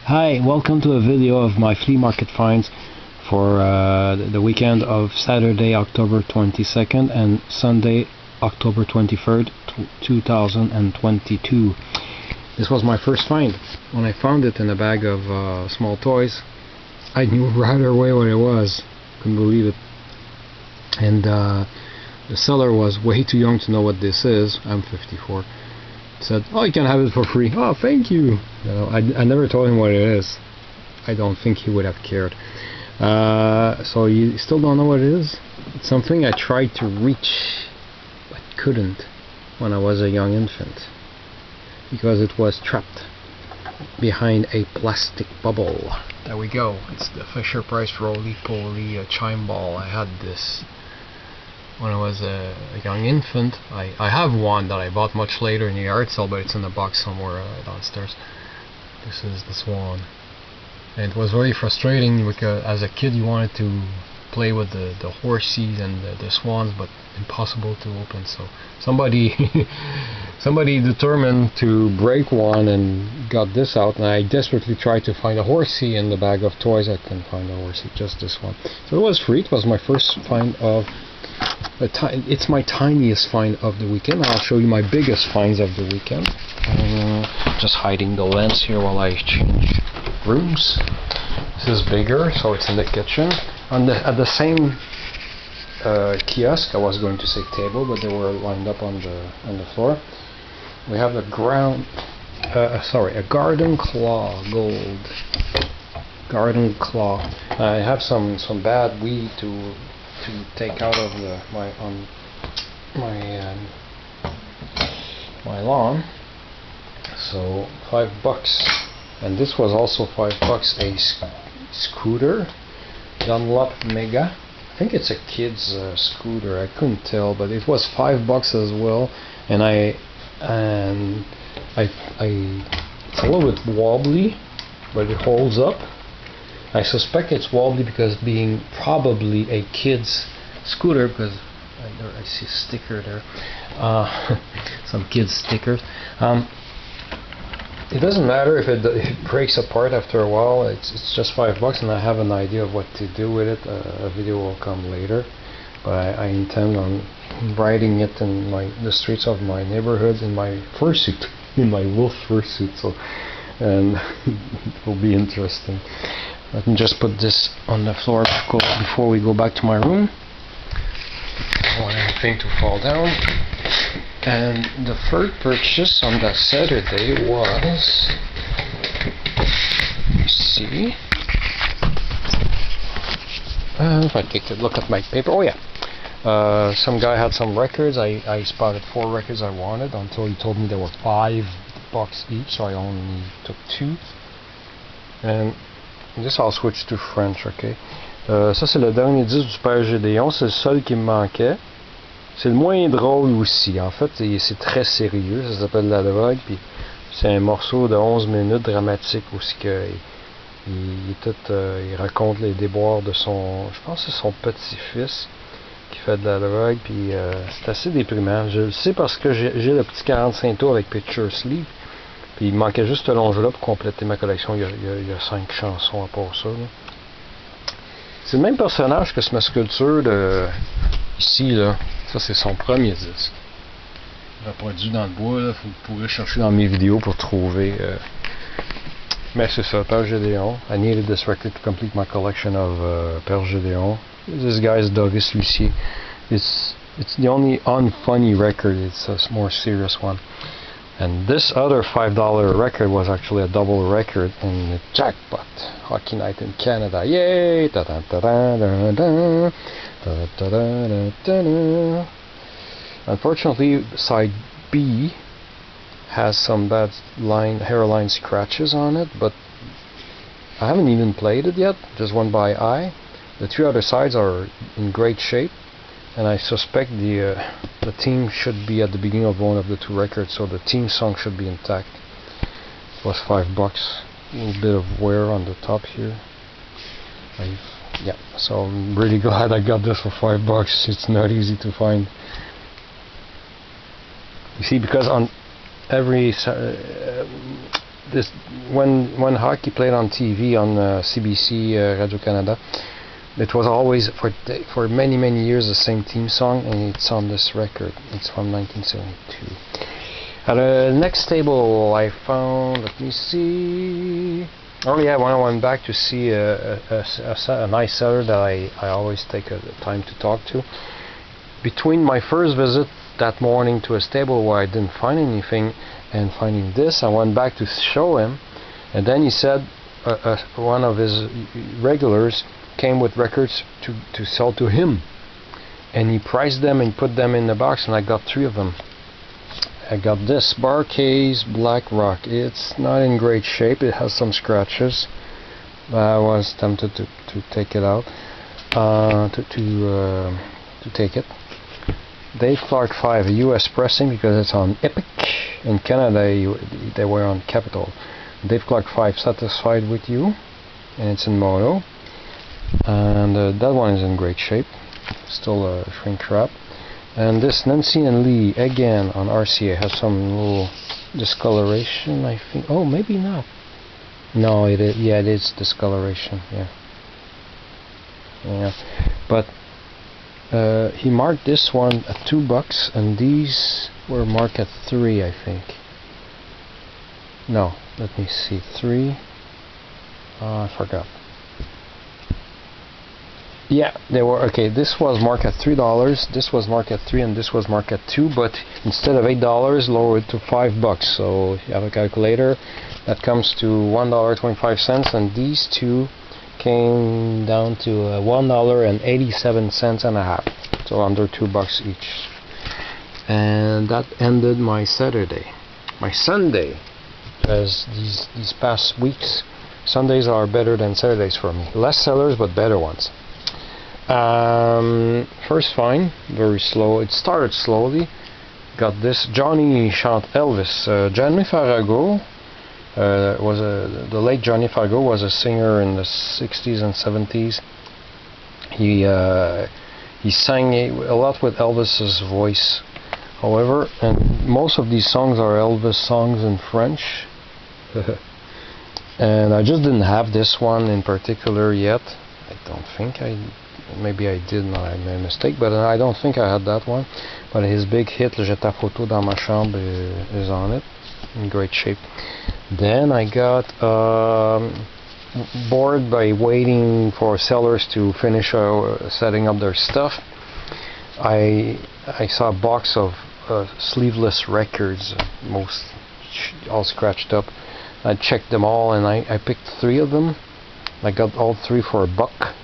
Hi, welcome to a video of my flea market finds for the weekend of Saturday, October 22nd and Sunday, October 23rd, 2022. This was my first find. When I found it in a bag of small toys, I knew right away what it was. Couldn't believe it. And the seller was way too young to know what this is. I'm 54. Said, "Oh, you can have it for free." "Oh, thank you." You know, I never told him what it is. I don't think he would have cared. So you still don't know what it is? It's something I tried to reach but couldn't when I was a young infant because it was trapped behind a plastic bubble. There we go. It's the Fisher-Price roly-poly chime ball. I had this when I was a young infant. I have one that I bought much later in the yard sale, but it's in a box somewhere downstairs. This is the swan. And it was very frustrating because as a kid you wanted to play with the horses and the swans, but impossible to open. So somebody determined to break one and got this out, and I desperately tried to find a horsey in the bag of toys. I couldn't find a horsey, just this one. So it was free. It was my first find of it's my tiniest find of the weekend. I'll show you my biggest finds of the weekend. Just hiding the lens here while I change rooms. This is bigger, so it's in the kitchen. At the same kiosk, I was going to say table, but they were lined up on the floor. We have a garden claw gold. Garden claw. I have some bad weed to take out of my lawn. So $5, and this was also $5. A scooter, Dunlop Mega. I think it's a kid's scooter. I couldn't tell, but it was $5 as well. And it's a little bit wobbly, but it holds up. I suspect it's wobbly because being probably a kid's scooter, because I see a sticker there, some kids stickers. It doesn't matter if it breaks apart after a while. It's just $5, and I have an idea of what to do with it. A video will come later, but I intend on riding it in the streets of my neighborhood in my fursuit, in my wolf fursuit. So, and it will be interesting. I can just put this on the floor before we go back to my room. I don't want anything to fall down. And the third purchase on that Saturday was, let me see, if I take a look at my paper, oh yeah, some guy had some records. I spotted 4 records I wanted until he told me they were $5 each, so I only took 2. And this I'll switch to French, ok. Ça c'est le dernier disque du Père Gédéon, c'est le seul qui me manquait. C'est le moins drôle aussi, en fait, c'est très sérieux, ça s'appelle La Drogue, puis c'est un morceau de 11 minutes dramatique aussi que il raconte les déboires de je pense que c'est son petit-fils qui fait de la drogue, puis c'est assez déprimant. Je le sais parce que j'ai le petit 45 tours avec Picture Sleep. Puis il me manquait juste ce long jeu-là pour compléter ma collection. Il y a 5 chansons à part ça. C'est le même personnage que ma sculpture ici, là. Ça, c'est son premier disque. Reproduit dans le bois, là. Vous pourrez chercher dans mes vidéos pour trouver. Mais c'est ça, Père Gédéon. I needed this record to complete my collection of Père Gédéon. This guy's Douglas Lucier. It's the only unfunny record. It's a more serious one. And this other $5 record was actually a double record in the jackpot. Hockey Night in Canada. Yay! Da -da -da -da -da -da. Da -da -da -da -da. Unfortunately, side B has some bad hairline scratches on it, but I haven't even played it yet. Just went by eye. The 3 other sides are in great shape. And I suspect the theme should be at the beginning of one of the 2 records, so the theme song should be intact. It was $5. A little bit of wear on the top here. Yeah, so I'm really glad I got this for $5. It's not easy to find. You see, because on every this when hockey played on TV on CBC Radio Canada, it was always for many years the same theme song, and it's on this record. It's from 1972. At the next table I found, let me see. Oh yeah, when I went back to see a nice seller that I always take the time to talk to. Between my first visit that morning to a stable where I didn't find anything and finding this, I went back to show him, and then he said one of his regulars came with records to sell to him, and he priced them and put them in the box, and I got 3 of them. I got this Bar Case Black Rock. It's not in great shape, it has some scratches. I was tempted to take it out, to take it. Dave Clark 5, a US pressing because it's on Epic. In Canada they were on Capitol. Dave Clark 5, Satisfied With You, and it's in mono. And that one is in great shape, still shrink wrap. And this Nancy and Lee, again on RCA, has some little discoloration, I think. Oh, maybe not. No, it is. Yeah, it is discoloration. Yeah. But he marked this one at $2, and these were marked at 3, I think. No, let me see. 3. I forgot. Yeah, they were okay. This was marked at $3. This was marked at 3, and this was marked at 2. But instead of $8, lowered to $5. So if you have a calculator, that comes to $1.25, and these 2 came down to $1.87 and a half. So under $2 each. And that ended my Saturday. My Sunday, as these past weeks, Sundays are better than Saturdays for me. Less sellers, but better ones. First find, very slow. It started slowly. Got this Johnny chante Elvis. Johnny Farago the late Johnny Farago was a singer in the 60s and 70s. He sang a lot with Elvis's voice. However, and most of these songs are Elvis songs in French. And I just didn't have this one in particular yet. I don't think maybe I did, I made a mistake, but I don't think I had that one. But his big hit, J'ai ta photo dans ma chambre, is on it, in great shape. Then I got bored by waiting for sellers to finish setting up their stuff. I saw a box of sleeveless records, most all scratched up. I checked them all, and I picked 3 of them. I got all 3 for $1.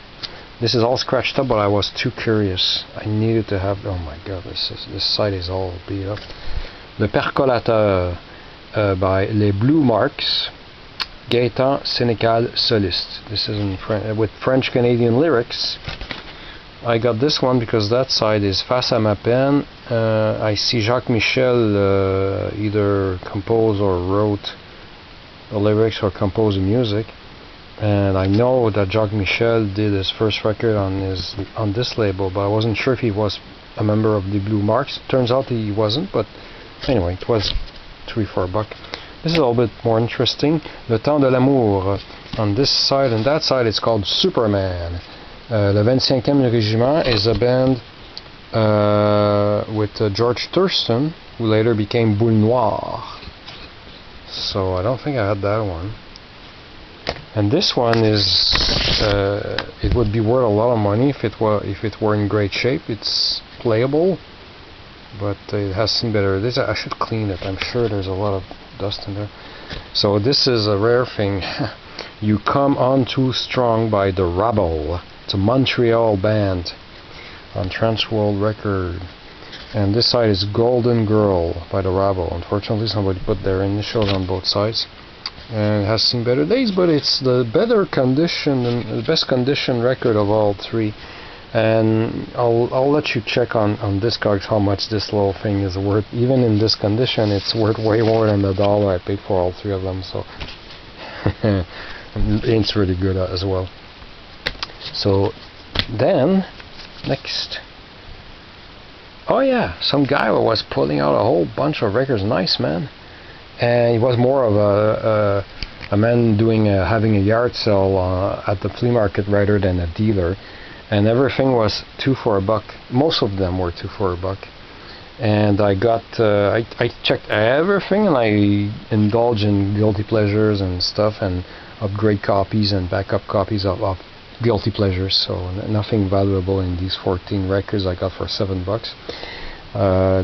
This is all scratched up, but I was too curious. I needed to have. Oh my God, this side is all beat up. Le Percolateur by Les Blue Marks, Gaëtan Sénécal Soliste. This is in with French-Canadian lyrics. I got this one because that side is Face à ma peine. I see Jacques Michel either compose or wrote the lyrics or compose the music. And I know that Jacques Michel did his first record on this label, but I wasn't sure if he was a member of the Blue Marks. Turns out he wasn't, but anyway, it was 3 for $1. This is a little bit more interesting. Le Temps de l'Amour. On this side and that side, it's called Superman. Le 25e Régiment is a band with George Thurston, who later became Boule Noire. So I don't think I had that one. And this one is, it would be worth a lot of money if it were in great shape. It's playable, but it has seen better. I should clean it. I'm sure there's a lot of dust in there. So this is a rare thing. You Come On Too Strong by The Rabble. It's a Montreal band on Transworld Record. And this side is Golden Girl by The Rabble. Unfortunately, somebody put their initials on both sides. And it has seen better days, but it's the better condition and the best condition record of all 3. And I'll let you check on Discogs how much this little thing is worth. Even in this condition, it's worth way more than the $1 I paid for all 3 of them. So it's really good as well. So then next, oh yeah, some guy was pulling out a whole bunch of records. Nice, man. and it was more of a man doing having a yard sale at the flea market rather than a dealer, and everything was $2 for $1. Most of them were $2 for $1, and I got I checked everything, and I indulged in guilty pleasures and stuff, and upgrade copies and backup copies of guilty pleasures. So nothing valuable in these 14 records I got for $7.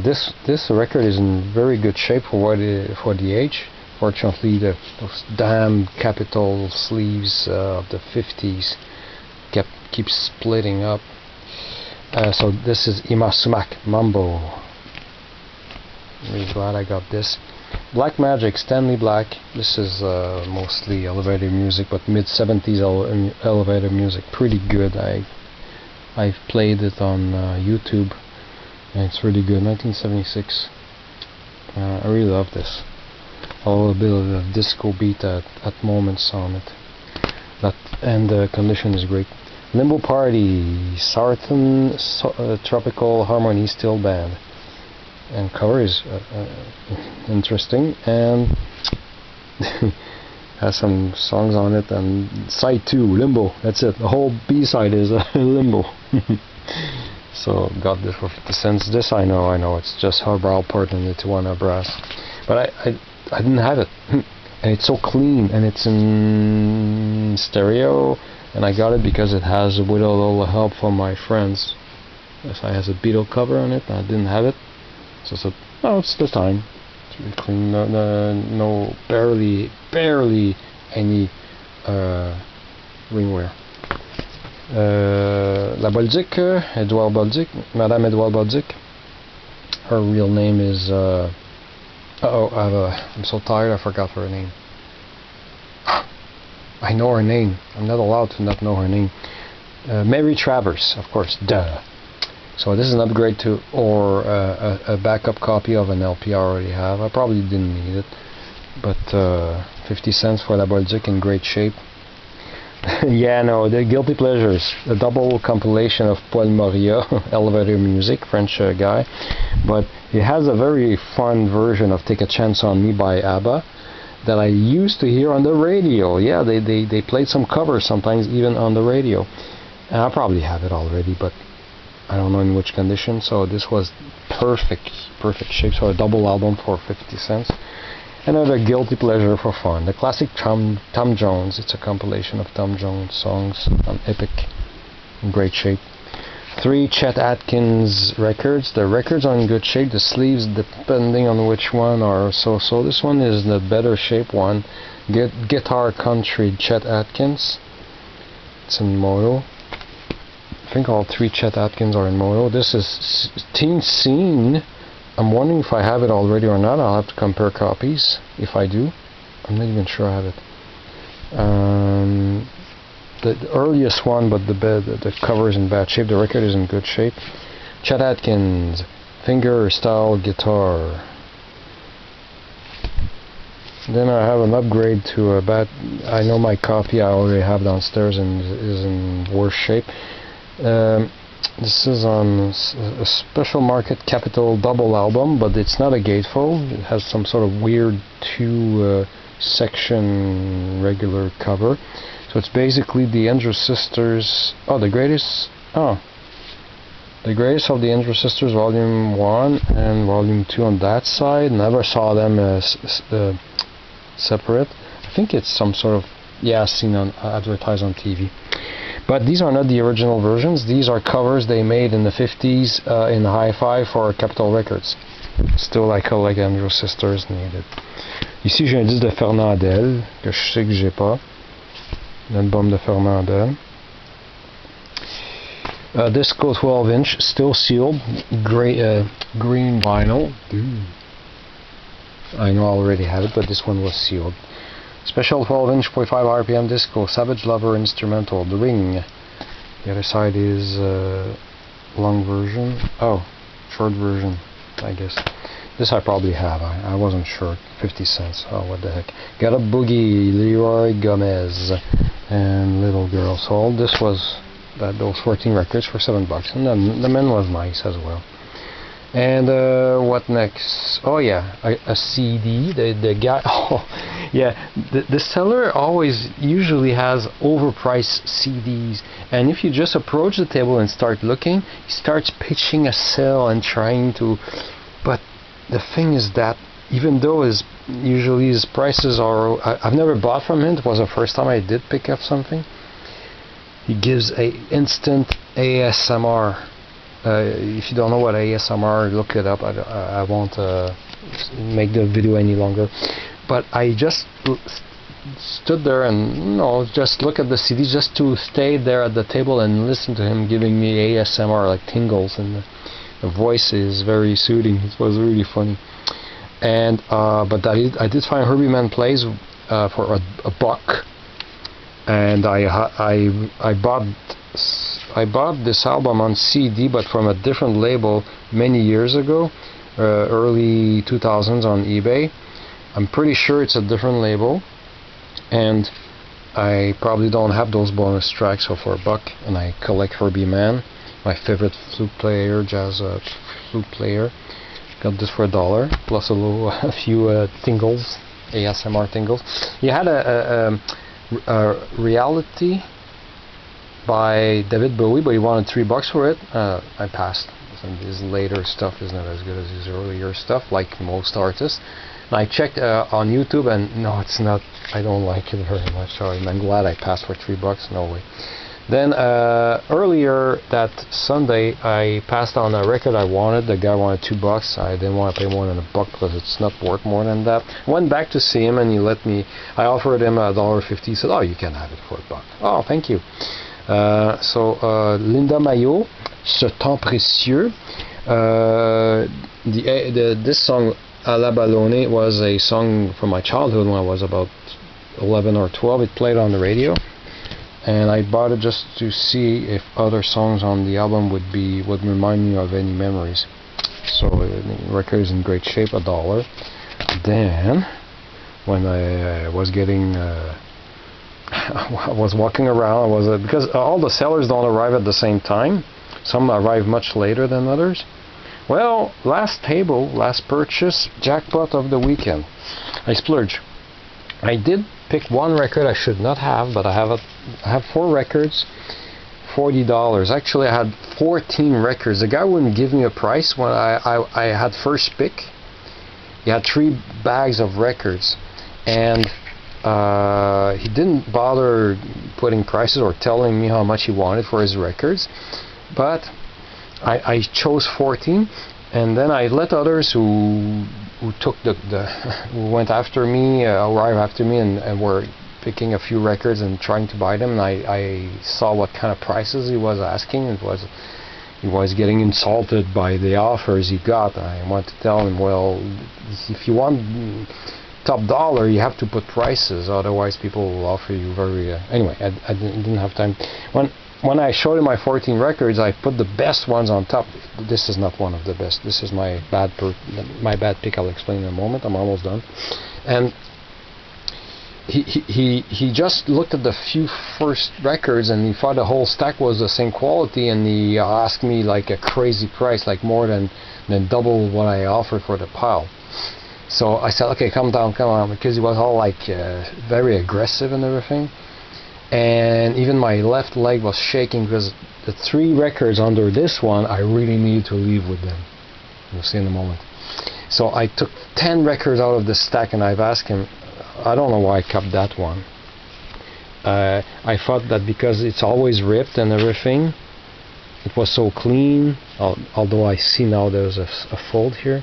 This record is in very good shape for for the age. Fortunately, those damn Capitol sleeves of the 50s keep splitting up. So this is Ima Sumac Mambo. I'm really glad I got this. Black Magic, Stanley Black. This is mostly elevator music, but mid-70s elevator music. Pretty good. I've played it on YouTube, and it's really good. 1976. I really love this. A little bit of disco beat at moments on it. And the condition is great. Limbo Party, Sarton Tropical Harmony Steel Band. And cover is interesting, and has some songs on it. And side 2, Limbo. That's it. The whole B-side is Limbo. So got this for 50 cents. This I know. It's just Herbal Part and the Tijuana Brass, but I didn't have it, and it's so clean, and it's in stereo, and I got it because it has, with a little help from my friends, it has a Beatle cover on it, and I didn't have it. So I said, oh, it's the time. It's really clean. No, barely any ringware. La Bolduc, Edouard Bolduc, Madame Edouard Bolduc. Her real name is. I'm so tired. I forgot her name. I know her name. I'm not allowed to not know her name. Mary Travers, of course. Duh. So this is an upgrade to, or a backup copy of an LP I already have. I probably didn't need it, but 50 cents for La Bolduc in great shape. Yeah, no, the Guilty Pleasures, a double compilation of Paul Moria, elevator music, French guy, but it has a very fun version of Take a Chance on Me by ABBA that I used to hear on the radio. Yeah, they played some covers sometimes even on the radio, and I probably have it already, but I don't know in which condition. So this was perfect shape. So a double album for 50 cents. Another guilty pleasure for fun. The classic Tom Jones. It's a compilation of Tom Jones songs on Epic. In great shape. 3 Chet Atkins records. The records are in good shape. The sleeves, depending on which one, are so. This one is the better shape one. Guitar Country Chet Atkins. It's in mono. I think all 3 Chet Atkins are in mono. This is Teen Scene. I'm wondering if I have it already or not. I'll have to compare copies. If I do, I'm not even sure I have it. The earliest one, but the cover is in bad shape. The record is in good shape. Chet Atkins, finger style guitar. Then I have an upgrade to a bad. I know my copy I already have downstairs and is in worse shape. This is on a Special Market Capitol double album, but it's not a gatefold. It has some sort of weird 2-section regular cover. So it's basically the Andrews Sisters. The greatest of the Andrews Sisters, Volume 1 and Volume 2 on that side. Never saw them separate. I think it's some sort of seen on advertised on TV. But these are not the original versions. These are covers they made in the 50s in hi-fi for Capitol Records. Still, I collect Andrews Sisters needed. Ici, j'ai un disque de Fernandel que je sais que j'ai pas. L'album de Fernandel. Disco 12-inch, still sealed, green vinyl. I know I already have it, but this one was sealed. Special 12-inch 0.5 RPM disco, Savage Lover instrumental, The Ring. The other side is long version. Short version, I guess. This I probably have. I wasn't sure. 50 cents. Oh, what the heck. Got a Boogie, Leroy Gomez, and Little Girl. So all this was those 14 records for $7, and then the men was nice as well. And what next? Oh yeah, a CD. The guy. Oh yeah, the seller always usually has overpriced CDs, and if you just approach the table and start looking, he starts pitching a sale and trying to. But the thing is that even though usually his prices are, I've never bought from him. It was the first time I did pick up something. He gives a instant ASMR. If you don't know what ASMR, look it up. I won't make the video any longer. But I just stood there and just look at the CD, just to stay there at the table and listen to him giving me ASMR, like tingles, and the voice is very soothing. It was really funny. And but I did find Herbie Man Plays for a buck, and I bought this album on CD, but from a different label many years ago, early 2000s on eBay. I'm pretty sure it's a different label, and I probably don't have those bonus tracks. So for a buck, and I collect Herbie Man, my favorite flute player, jazz flute player. Got this for $1 plus a few tingles, ASMR tingles. He had a Reality by David Bowie, but he wanted $3 for it. I passed. His later stuff is not as good as his earlier stuff, like most artists. And I checked on YouTube, and no, it's not. I don't like it very much. Sorry, I'm glad I passed for $3. No way. Then earlier that Sunday, I passed on a record I wanted. The guy wanted $2. I didn't want to pay more than $1 because it's not worth more than that. Went back to see him, and he let me. I offered him $1.50. He said, "Oh, you can have it for $1." Oh, thank you. So Linda Mayo, Ce temps précieux. This song, "À la Ballonée," was a song from my childhood when I was about 11 or 12. It played on the radio, and I bought it just to see if other songs on the album would remind me of any memories. So the record is in great shape, $1. Then, when I was getting I was walking around. Because all the sellers don't arrive at the same time. Some arrive much later than others. Well, last purchase, jackpot of the weekend. I splurged. I did pick one record I should not have, but I have 4 records, $40. Actually, I had 14 records. The guy wouldn't give me a price when I had first pick. He had 3 bags of records, and he didn't bother putting prices or telling me how much he wanted for his records. But I chose 14, and then I let others who took who went after me, arrived after me, and were picking a few records and trying to buy them. And I saw what kind of prices he was asking. He was getting insulted by the offers he got. I want to tell him, well, if you want top dollar, you have to put prices, otherwise people will offer you very anyway. I didn't have time. When I showed him my 14 records, I put the best ones on top. This is not one of the best. This is my bad pick. I'll explain in a moment. I'm almost done. And he just looked at the few first records, and he thought the whole stack was the same quality, and he asked me like a crazy price, like more than double what I offered for the pile. So I said, okay, come down, because he was all like very aggressive and everything. And even my left leg was shaking because the 3 records under this one, I really needed to leave with them. You'll see in a moment. So I took 10 records out of the stack, and I've asked him, I don't know why I kept that one. I thought that because it's always ripped and everything, it was so clean, although I see now there's a fold here.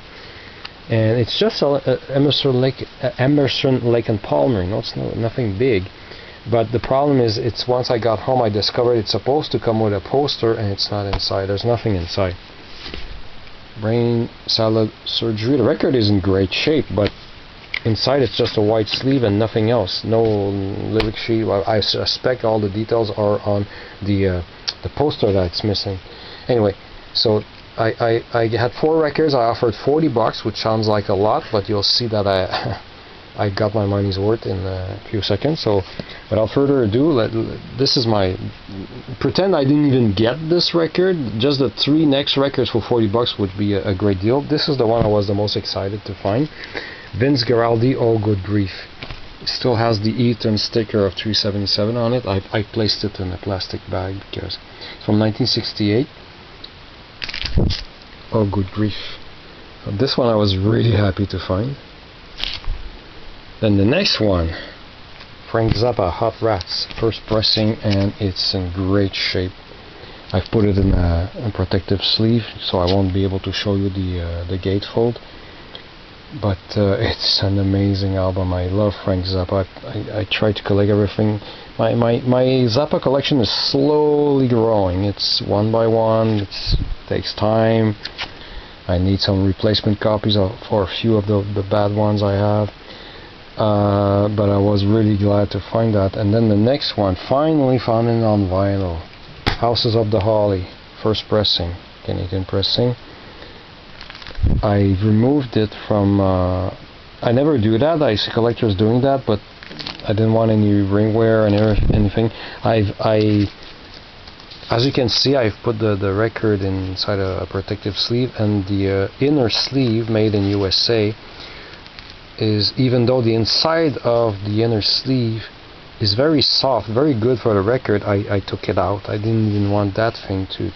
And it's just Emerson, Lake and Palmer, it's nothing big. But the problem is, it's once I got home, I discovered it's supposed to come with a poster, and it's not inside. There's nothing inside. Brain salad surgery. The record is in great shape, but inside it's just a white sleeve and nothing else. No lyric sheet. Well, I suspect all the details are on the poster that it's missing. Anyway, so I had 4 records. I offered $40, which sounds like a lot, but you'll see that I got my money's worth in a few seconds. So without further ado, this is my, pretend I didn't even get this record, just the 3 next records for $40 would be a great deal. This is the one I was the most excited to find. Vince Guaraldi, Oh Good Grief. It still has the Eaton sticker of 377 on it. I placed it in a plastic bag because it's from 1968. Oh Good Grief. This one I was really happy to find. Then the next one, Frank Zappa, Hot Rats, first pressing, and it's in great shape. I've put it in a protective sleeve, so I won't be able to show you the gatefold. But it's an amazing album. I love Frank Zappa. I try to collect everything. My Zappa collection is slowly growing. It's one by one. It takes time. I need some replacement copies for a few of the bad ones I have. But I was really glad to find that. And then the next one, finally found it on vinyl. Houses of the Holly, first pressing, Canadian pressing. I removed it from, I never do that, I see collectors doing that, but I didn't want any ringwear and anything. As you can see, I've put the record inside a protective sleeve, and the inner sleeve, made in USA, is, even though the inside of the inner sleeve is very soft, very good for the record, I took it out. I didn't even want that thing to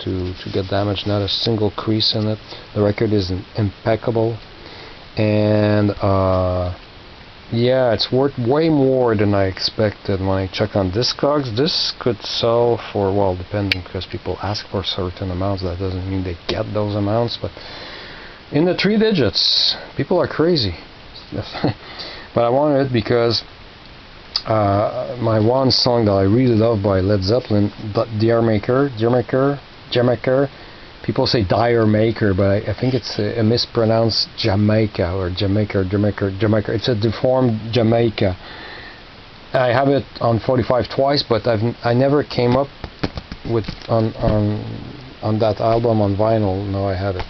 get damaged, not a single crease in it. The record is impeccable, and yeah, it's worth way more than I expected. When I check on Discogs, this could sell for, well, depending, because people ask for certain amounts, that doesn't mean they get those amounts, but in the 3 digits, people are crazy. But I wanted it because my one song that I really love by Led Zeppelin, Dear Maker, people say Dire Maker, but I think it's a mispronounced Jamaica, or Jamaica. It's a deformed Jamaica. I have it on 45 twice, but I never came up with on that album on vinyl. No, I have it.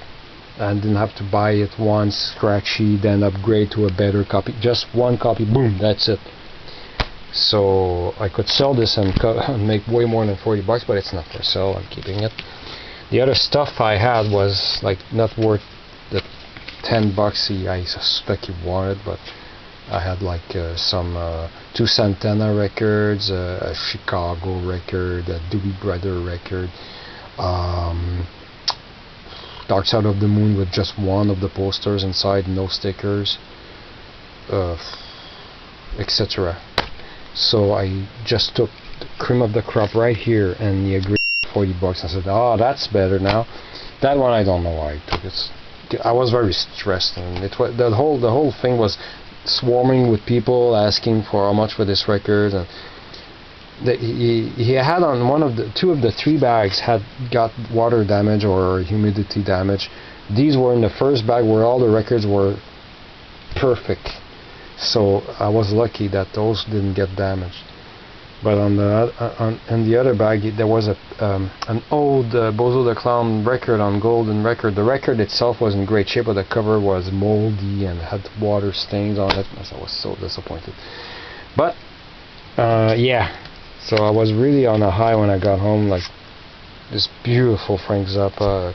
I didn't have to buy it once, scratchy, then upgrade to a better copy. Just one copy, boom, that's it. So I could sell this and make way more than $40, but it's not for sale. I'm keeping it. The other stuff I had was like not worth the $10 I suspect you wanted, but I had like some 2 Santana records, a Chicago record, a Doobie Brother record, Dark Side of the Moon with just one of the posters inside, no stickers, etc. So I just took the cream of the crop right here, and he agreed $40. I said, oh, that's better now. That one I don't know why I took it. I was very stressed, and it was, the whole thing was swarming with people asking for how much for this record, and he had on one of the 2 of the 3 bags had got water damage or humidity damage. These were in the first bag where all the records were perfect, so I was lucky that those didn't get damaged. But on the other bag there was an old Bozo the Clown record on golden record. The record itself was in great shape, but the cover was moldy and had water stains on it. I was so disappointed. But yeah. So I was really on a high when I got home, like this beautiful Frank Zappa,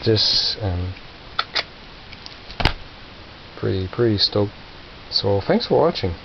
this, and pretty stoked. So thanks for watching.